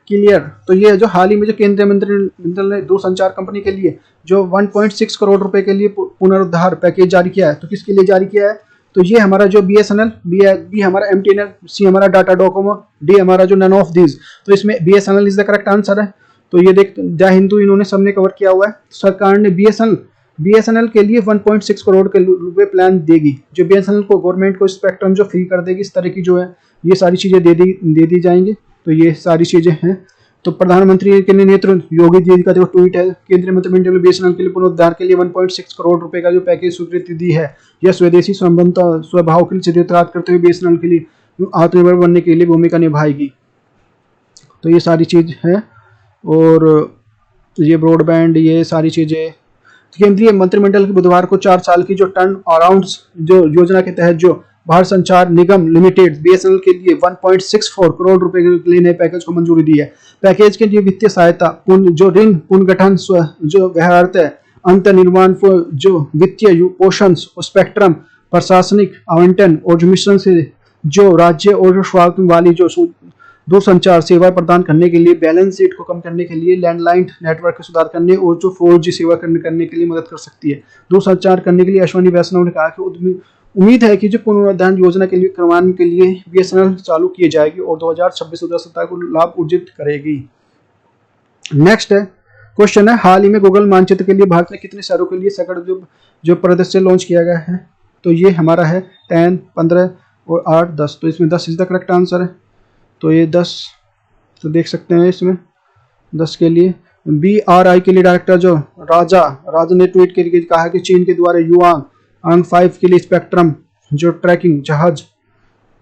क्लियर। तो ये जो हाल ही में जो केंद्रीय मंत्रिमंडल ने दूरसंचार कंपनी के लिए जो 1.6 करोड़ रुपए के लिए पुनरुद्धार पैकेज जारी किया है। तो किसके लिए जारी किया है, तो ये हमारा जो BSNL, बी हमारा MTNL, सी हमारा डाटा डोकोमो, डी हमारा जो नन ऑफ दीज। तो इसमें BSNL is the correct answer है। तो ये देख द हिंदू इन्होंने सबने कवर किया हुआ है। सरकार ने BSNL के लिए 1.6 करोड़ के रुपए प्लान देगी, जो BSNL को गवर्नमेंट को स्पेक्ट्रम जो फ्री कर देगी, इस तरह की जो है ये सारी चीजें दे दी जाएंगी। तो ये सारी चीजें हैं। तो प्रधानमंत्री के नेतृत्व योगी जी का जो ट्वीट है, केंद्रीय मंत्रिमंडल ने BSNL के लिए पुनरुद्धार के लिए 1.6 करोड़ रुपए का जो पैकेज स्वीकृति दी है। यह स्वदेशी संबंधता स्वभाव के लिए चित्रित करते हुए BSNL के लिए आत्मनिर्भर बनने के लिए भूमिका निभाएगी। तो ये सारी चीज है। और ये ब्रॉडबैंड ये सारी चीजें केंद्रीय मंत्रिमंडल के बुधवार को 4 साल की जो टर्न अराउंड जो योजना के तहत जो भारत संचार निगम लिमिटेड BSNL के लिए 1.64 करोड़ रुपए के लिए नए पैकेज को मंजूरी दी है। पैकेज के लिए वित्तीय सहायता, जो ऋण पुनर्गठन, जो व्यवहार्यता, अंत निर्माण, जो वित्तीय पोषण, स्पेक्ट्रम, प्रशासनिक आवंटन और जो मिश्रण से जो राज्य और जो स्वास्थ्य वाली जो दूरसंचार सेवा प्रदान करने के लिए, बैलेंस शीट को कम करने के लिए, लैंडलाइन नेटवर्क को सुधार करने और जो 4G सेवा करने के लिए मदद कर सकती है। दूरसंचार करने के लिए अश्विनी वैष्णव ने कहा कि उम्मीद है कि जो पुनरुद्धार योजना के लिए करवाने के लिए BSNL चालू की जाएगी और 2026-2027 को लाभ अर्जित करेगी। नेक्स्ट है क्वेश्चन है, हाल ही में गूगल मानचित्र के लिए भारत में कितने शहरों के लिए सैकड़ जो प्रदर्शन लॉन्च किया गया है। तो ये हमारा है 10, 15 और 8, 10। तो इसमें 10 इज द करेक्ट आंसर है। तो ये 10 तो देख सकते हैं इसमें 10 के लिए BRI के लिए डायरेक्टर जो राजा ने ट्वीट करके कहा कि चीन के द्वारा युआंग 5 के लिए स्पेक्ट्रम जो ट्रैकिंग जहाज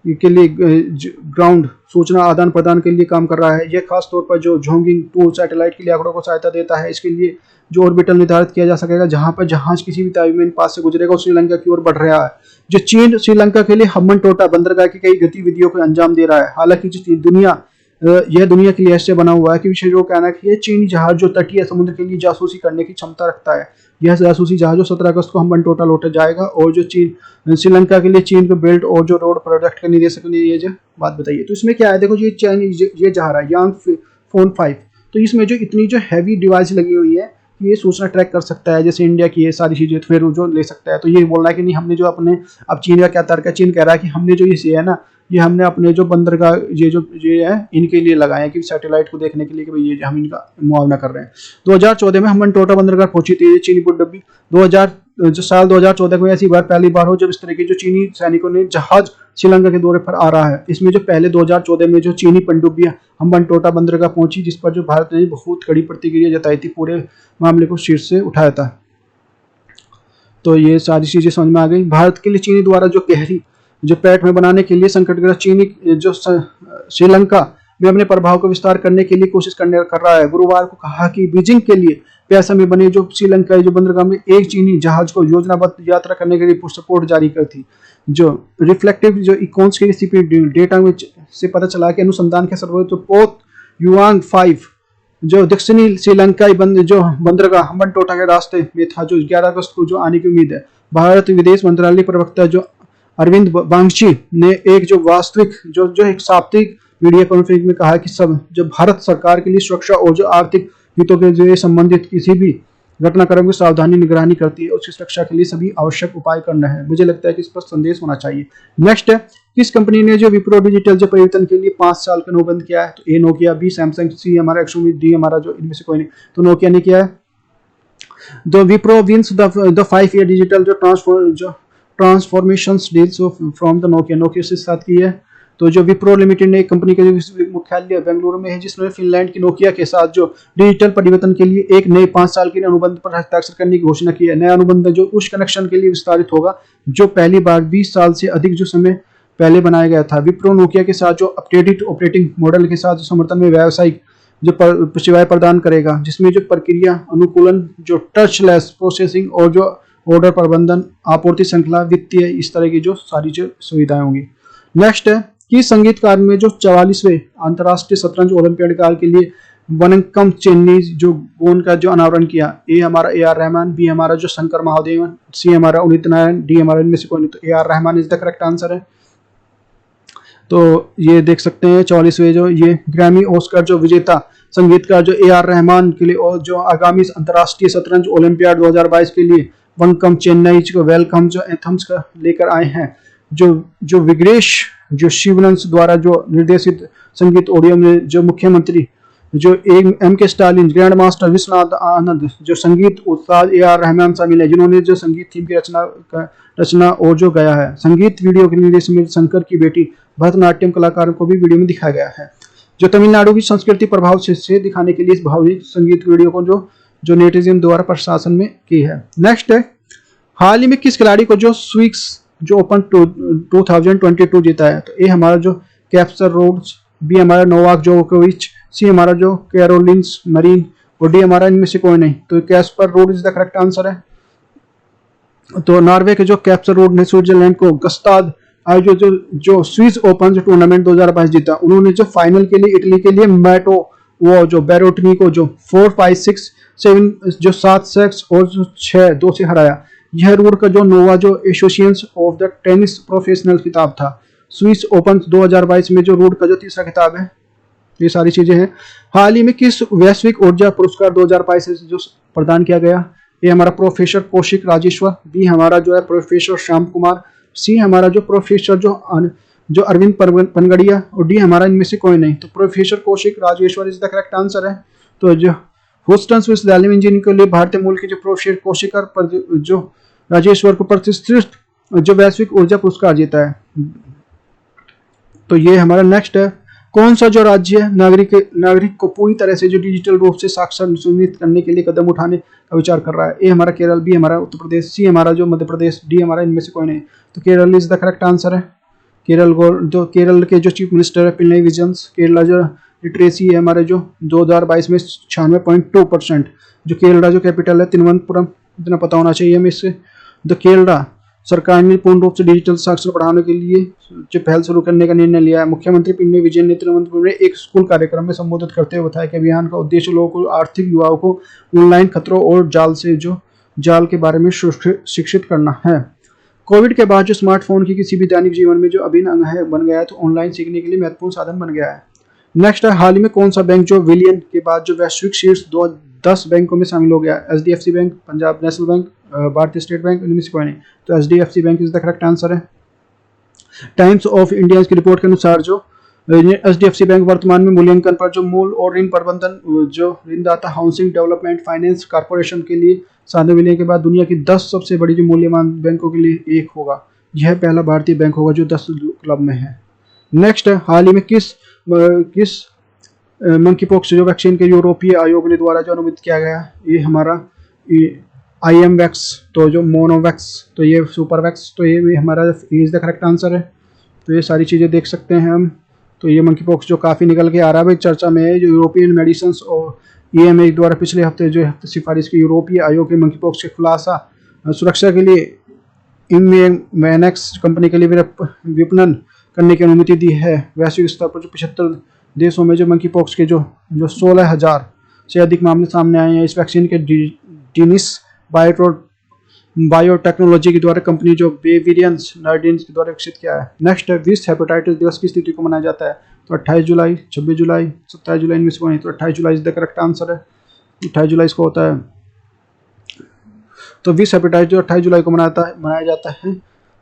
के लिए ग्राउंड सूचना आदान प्रदान के लिए काम कर रहा है। यह खास तौर पर जो झोंगिंग 2 सैटेलाइट के लिए आंकड़ों को सहायता देता है। इसके लिए जो ऑर्बिटल निर्धारित किया जा सकेगा जहां पर जहाज किसी भी ताइवान पास से गुजरेगा और श्रीलंका की ओर बढ़ रहा है। जो चीन श्रीलंका के लिए हम्बनटोटा बंदरगाह की कई गतिविधियों को अंजाम दे रहा है। हालांकि यह दुनिया के लिए ऐसे बना हुआ है कि विशेषज्ञों का कहना है कि यह चीनी जहाज जो तटीय समुद्र के लिए जासूसी करने की क्षमता रखता है। यह जासूसी जहाज 17 अगस्त को हम्बनटोटा लौटा जाएगा और जो श्रीलंका के लिए चीन को बेल्ट और जो रोड प्रोडक्ट के निदेशक ने ये जो बात बताई है। तो इसमें क्या है देखो, ये जहाज है यांग फोन 5। तो इसमें जो इतनी जो हैवी डिवाइस लगी हुई है ये सूचना ट्रैक कर सकता है, जैसे इंडिया की ये सारी चीज़ें, तो फिर वो जो ले सकता है। तो ये बोल रहा है कि नहीं हमने जो अपने, अब चीन का क्या तर्क है, चीन कह रहा है कि हमने जो ये है ना, ये हमने अपने जो बंदरगाह ये है इनके लिए लगाए हैं कि सैटेलाइट को देखने के लिए कि भाई ये हम इनका मुआवना कर रहे हैं। 2014 में हम्बनटोटा बंदरगाह पहुंची थी ये चीनी पनडुब्बी। 2000 जो साल 2014 में ऐसी बार पहली बार हो जब इस तरह की जो चीनी सैनिकों ने जहाज श्रीलंका के दौरे पर आ रहा है। इसमें जो पहले 2014 में जो चीनी पनडुब्बियां हम्बनटोटा बंदरगाह पहुंची, जिस पर जो भारत ने बहुत कड़ी प्रतिक्रिया जताई थी, पूरे मामले को शीर्ष से उठाया था। तो ये सारी चीजें समझ में आ गई। भारत के लिए चीनी द्वारा जो गहरी जो पैठ में बनाने के लिए संकटग्रस्त चीनी जो श्रीलंका में अपने प्रभाव को विस्तार करने के लिए कोशिश कर रहा है, गुरुवार को कहा कि बीजिंग के लिए प्यासा में बने जो श्रीलंका जो बंदरगाह में एक चीनी जहाज को योजनाबद्ध यात्रा करने के लिए सपोर्ट जारी कर थी। जो रिफ्लेक्टिव जो इकोन्स के सीपी डेटा में से पता चला कि अनुसंधान के सर्वे तो पोत युआंग 5 जो दक्षिणी श्रीलंकाई जो बंदरगाह हम्बनटोटा के रास्ते में था, जो 11 अगस्त को जो आने की उम्मीद है। भारत विदेश मंत्रालय प्रवक्ता जो अरविंद बांगची ने एक जो वास्तविक जो एक साप्ताहिक मीडिया कॉन्फ्रेंस में कहा कि सब जो भारत सरकार के लिए सुरक्षा और जो आर्थिक हितों के जो संबंधित किसी भी घटनाक्रम की सावधानी निगरानी करती है, उसकी सुरक्षा के लिए सभी आवश्यक उपाय करना है। मुझे लगता है कि इस पर संदेश होना चाहिए। नेक्स्ट है, किस कंपनी ने जो विप्रो डिजिटल जो परिवर्तन के लिए 5 साल का अनुबंध किया है? तो ए नोकिया, बी सैमसंग, सी हमारा एक्सोमी, डी हमारा जो इनमें से कोई नहीं। तो नोकिया ने किया है। The Wipro wins the 5 year digital जो transformation deals from the Nokia से साथ की है। तो जो विप्रो लिमिटेड ने एक कंपनी का जो मुख्यालय बेंगलुरु में है, जिसने फिनलैंड की नोकिया के साथ जो डिजिटल परिवर्तन के लिए एक नए 5 साल के अनुबंध पर हस्ताक्षर करने की घोषणा की है। नया अनुबंध जो उस कनेक्शन के लिए विस्तारित होगा जो पहली बार 20 साल से अधिक जो समय पहले बनाया गया था। विप्रो नोकिया के साथ जो अपडेटेड ऑपरेटिंग मॉडल के साथ समर्थन में व्यावसायिक जो सेवाएं प्रदान करेगा, जिसमें जो प्रक्रिया अनुकूलन, जो टचलेस प्रोसेसिंग और जो ऑर्डर प्रबंधन, आपूर्ति श्रृंखला, वित्तीय, इस तरह की जो सारी जो सुविधाएं होंगी। नेक्स्ट है कि संगीतकार में जो 44वें अंतर्राष्ट्रीय शतरंज ओलंपियाड काल के लिए वनकम चेन्नई जो गोन का जो अनावरण किया। ए हमारा AR रहमान, बी हमारा जो शंकर महादेवन, सी हमारा उदित नारायण, डी हमारा इनमें से कोई नहीं। तो AR Rahman is the correct answer है। तो ये देख सकते हैं 44वें जो ये ग्रैमी ऑस्कर जो विजेता संगीतकार जो AR रहमान के लिए और जो आगामी अंतर्राष्ट्रीय शतरंज ओलंपियाड 2022 के लिए वनकम चेन्नई को वेलकम जो एंथम्स का लेकर आए हैं। जो विग्रेश जो शिवनंस द्वारा जो निर्देशित संगीत ऑडियो में जो मुख्यमंत्री जो MK Stalin, grand master Viswanathan Anand, जो संगीत उस्ताद AR रहमान शामिल है, जिन्होंने जो संगीत थीम की रचना और जो गाया है। संगीत वीडियो के निर्देशन में शंकर की बेटी भरतनाट्यम कलाकारों को भी वीडियो में दिखाया गया है। जो तमिलनाडु की संस्कृति प्रभाव से दिखाने के लिए इस भावनिक संगीत वीडियो को जो नेटिजन द्वारा प्रशासन में की है। नेक्स्ट है, हाल ही में किस खिलाड़ी को जो स्विस जो ओपन 2022 जीता है? तो ए हमारा जो कैप्सर रोड्स, बी हमारा नोवाक जोकोविच, सी हमारा जो कैरोलिन्स मरीन और डी हमारा इनमें से कोई नहीं। तो Caspar road is the correct answer है। तो नॉर्वे के जो कैप्सर रोड ने स्विट्जरलैंड को गस्ताद जो स्विस ओपन जो टूर्नामेंट 2022 जीता। उन्होंने जो फाइनल के लिए इटली के लिए मैटो वो जो बैरोटनी को जो 4-5-6-7 जो 7 सेट्स और जो 6-2 से हराया। यह रोड का जो नोवा जो association of the tennis professional खिताब था। स्विस ओपन 2022 में जो रोड का जो तीसरा खिताब है। ये सारी चीजें हैं। हाल ही में किस वैश्विक ऊर्जा पुरस्कार 2022 से जो प्रदान किया गया? ये हमारा प्रोफेसर कौशिक राजेश्वर, बी हमारा जो है प्रोफेसर श्याम कुमार, सी हमारा जो प्रोफेसर जो अरविंद पनगड़िया और डी हमारा इनमें से कोई नहीं। तो professor Kaushik Rajeshwar is the correct answer है। तो जो ह्यूस्टन विश्वविद्यालय में इंजीनियरिंग के लिए भारतीय मूल के जो प्रोफेसर कौशिक जो राजेश्वर को प्रतिष्ठित जो वैश्विक ऊर्जा पुरस्कार जीता है। तो ये हमारा नेक्स्ट है, कौन सा जो राज्य नागरिक को पूरी तरह से जो डिजिटल रूप से साक्षर सुनिश्चित करने के लिए कदम उठाने का विचार कर रहा है? ए हमारा केरल, बी हमारा उत्तर प्रदेश, सी हमारा जो मध्य प्रदेश, डी हमारा इनमें से कोई नहीं। तो Kerala is the correct answer है। केरल के जो चीफ मिनिस्टर है पिनराई विजयन, केरला जो लिटरेसी है हमारे जो 2022 में 96.2%। जो केरला जो कैपिटल है तिरुवनंतपुरम, इतना पता होना चाहिए हमें इससे। द केरला सरकार ने पूर्ण रूप से डिजिटल साक्षरता बढ़ाने के लिए जो पहल शुरू करने का निर्णय लिया है। मुख्यमंत्री पिनराई विजयन ने तिरुवनंतपुरम में एक स्कूल कार्यक्रम में संबोधित करते हुए बताया कि अभियान का उद्देश्य लोगों को आर्थिक युवाओं को ऑनलाइन खतरों और जाल के बारे में शिक्षित करना है। कोविड के बाद जो स्मार्टफोन की किसी भी दैनिक जीवन में जो अभिन्न अंग है बन गया है, तो ऑनलाइन सीखने के लिए महत्वपूर्ण साधन बन गया है। नेक्स्ट है, हाल ही में कौन सा बैंक जो विलियन के बाद जो वैश्विक शीर्ष 10 बैंकों में शामिल हो गया। HDFC bank, Punjab national bank, भारतीय स्टेट बैंक, इनमें से कोई नहीं, तो HDFC bank is the correct answer है। टाइम्स ऑफ इंडिया की रिपोर्ट के अनुसार जो HDFC बैंक वर्तमान में मूल्यांकन पर जो मूल और ऋण प्रबंधन जो ऋणदाता हाउसिंग डेवलपमेंट फाइनेंस कारपोरेशन के लिए साधे विलय के बाद दुनिया की 10 सबसे बड़ी जो मूल्यवान बैंकों के लिए एक होगा। यह पहला भारतीय बैंक होगा जो 10 क्लब में है। नेक्स्ट है, हाल ही में किस मंकी पॉक्स जो वैक्सीन के यूरोपीय आयोग ने द्वारा जो अनुमोदित किया गया, ये हमारा IM वैक्स, तो जो मोनोवैक्स, तो ये सुपरवैक्स, तो ये हमारा इज द करेक्ट आंसर है। तो ये सारी चीज़ें देख सकते हैं हम। तो ये मंकी पॉक्स जो काफ़ी निकल के आ रहा है चर्चा में है, जो यूरोपियन मेडिसिन और EMA द्वारा पिछले हफ्ते जो सिफारिश की यूरोपीय आयोग के मंकी पॉक्स के खुलासा सुरक्षा के लिए इम्यूवैक्स कंपनी के लिए विपणन करने की अनुमति दी है। वैश्विक स्तर पर जो 75 देशों में जो मंकी पॉक्स के जो 16,000 से अधिक मामले सामने आए हैं। इस वैक्सीन के डिनिस बायोटेक्नोलॉजी के द्वारा कंपनी जो बेविरियंस नार्डिन्स के द्वारा विकसित किया है। नेक्स्ट है, विश्व हेपेटाइटिस दिवस किस तिथि को मनाया जाता है? तो 28 जुलाई, 26 जुलाई, 27 जुलाई, इनमें से नहीं, तो 28 जुलाई इज द करेक्ट आंसर है। 28 जुलाई को होता है। तो विश्व हेपेटाइटिस जो 28 जुलाई को मनाया जाता है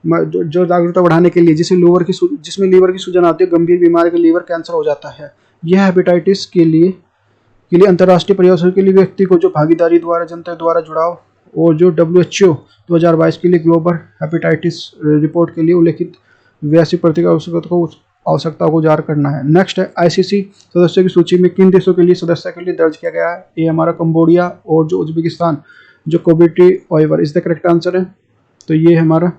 जो जागरूकता बढ़ाने के लिए, जिसमें लीवर की सूजन आती है, गंभीर बीमारी के लीवर कैंसर हो जाता है। यह हेपेटाइटिस के लिए अंतर्राष्ट्रीय प्रयासों के लिए व्यक्ति को जो भागीदारी द्वारा जनता द्वारा जुड़ाव और जो WHO 2022 के लिए ग्लोबल हेपेटाइटिस रिपोर्ट के लिए उल्लेखित वैश्विक आवश्यकताओं को उजागर करना है। नेक्स्ट है, ICC सदस्यों की सूची में किन देशों के लिए सदस्य के लिए दर्ज किया गया है? ये हमारा कंबोडिया और जो उज्बेकिस्तान जो कोबिटी ओइवर इज द करेक्ट आंसर है। तो ये हमारा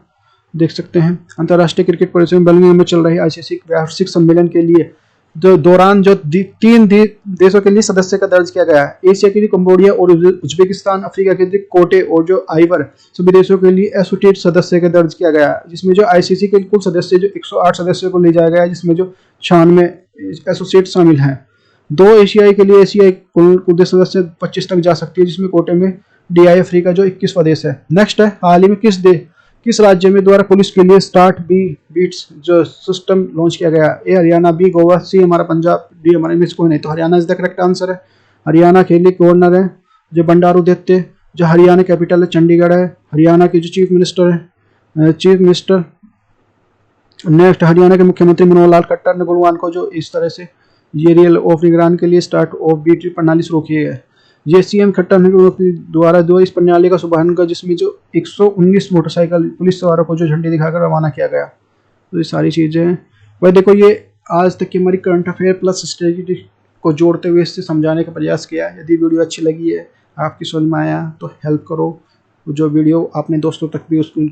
देख सकते हैं। अंतर्राष्ट्रीय क्रिकेट परिषद बर्मिंघम में चल रही ICC वार्षिक सम्मेलन के लिए दौरान जो 3 देशों के लिए सदस्य का दर्ज किया गया है। एशिया के लिए कंबोडिया और उज्बेकिस्तान, अफ्रीका के लिए कोटे और जो आइवर, सभी देशों के लिए एसोसिएट सदस्य का दर्ज किया गया है। जिसमें जो ICC के कुल सदस्य जो 108 सदस्यों को ले जाया गया है, जिसमें जो 96 एसोसिएट शामिल हैं। 2 एशियाई के लिए एशियाई कुल सदस्य 25 तक जा सकती है, जिसमें कोटे में DI अफ्रीका जो 21वां देश है। नेक्स्ट है, हाल ही में किस राज्य में द्वारा पुलिस के लिए स्टार्ट बीट्स जो सिस्टम लॉन्च किया गया? ए हरियाणा, B गोवा, C हमारा पंजाब, D हमारे में कोई नहीं, तो Haryana is the correct answer है। हरियाणा के लिए गवर्नर है जो बंडारू दत्ते, जो हरियाणा कैपिटल है चंडीगढ़ है। हरियाणा के जो चीफ मिनिस्टर नेक्स्ट, हरियाणा के मुख्यमंत्री मनोहर लाल खट्टर ने गुरुवार को जो इस तरह से ये रियल ऑफ निगरान के लिए स्टार्ट ऑफ बीट प्रणाली शुरू की है। ये CM खट्टर ने द्वारा दो इस प्रणाली का शुभारंभ किया, जिसमें जो 119 मोटरसाइकिल पुलिस सवारों को जो झंडी दिखाकर रवाना किया गया। तो ये सारी चीज़ें हैं भाई। देखो, ये आज तक की हमारी करंट अफेयर प्लस स्ट्रेटजी को जोड़ते हुए इससे समझाने का प्रयास किया। यदि वीडियो अच्छी लगी है, आपकी समझ में आया, तो हेल्प करो, जो वीडियो अपने दोस्तों तक भी उसको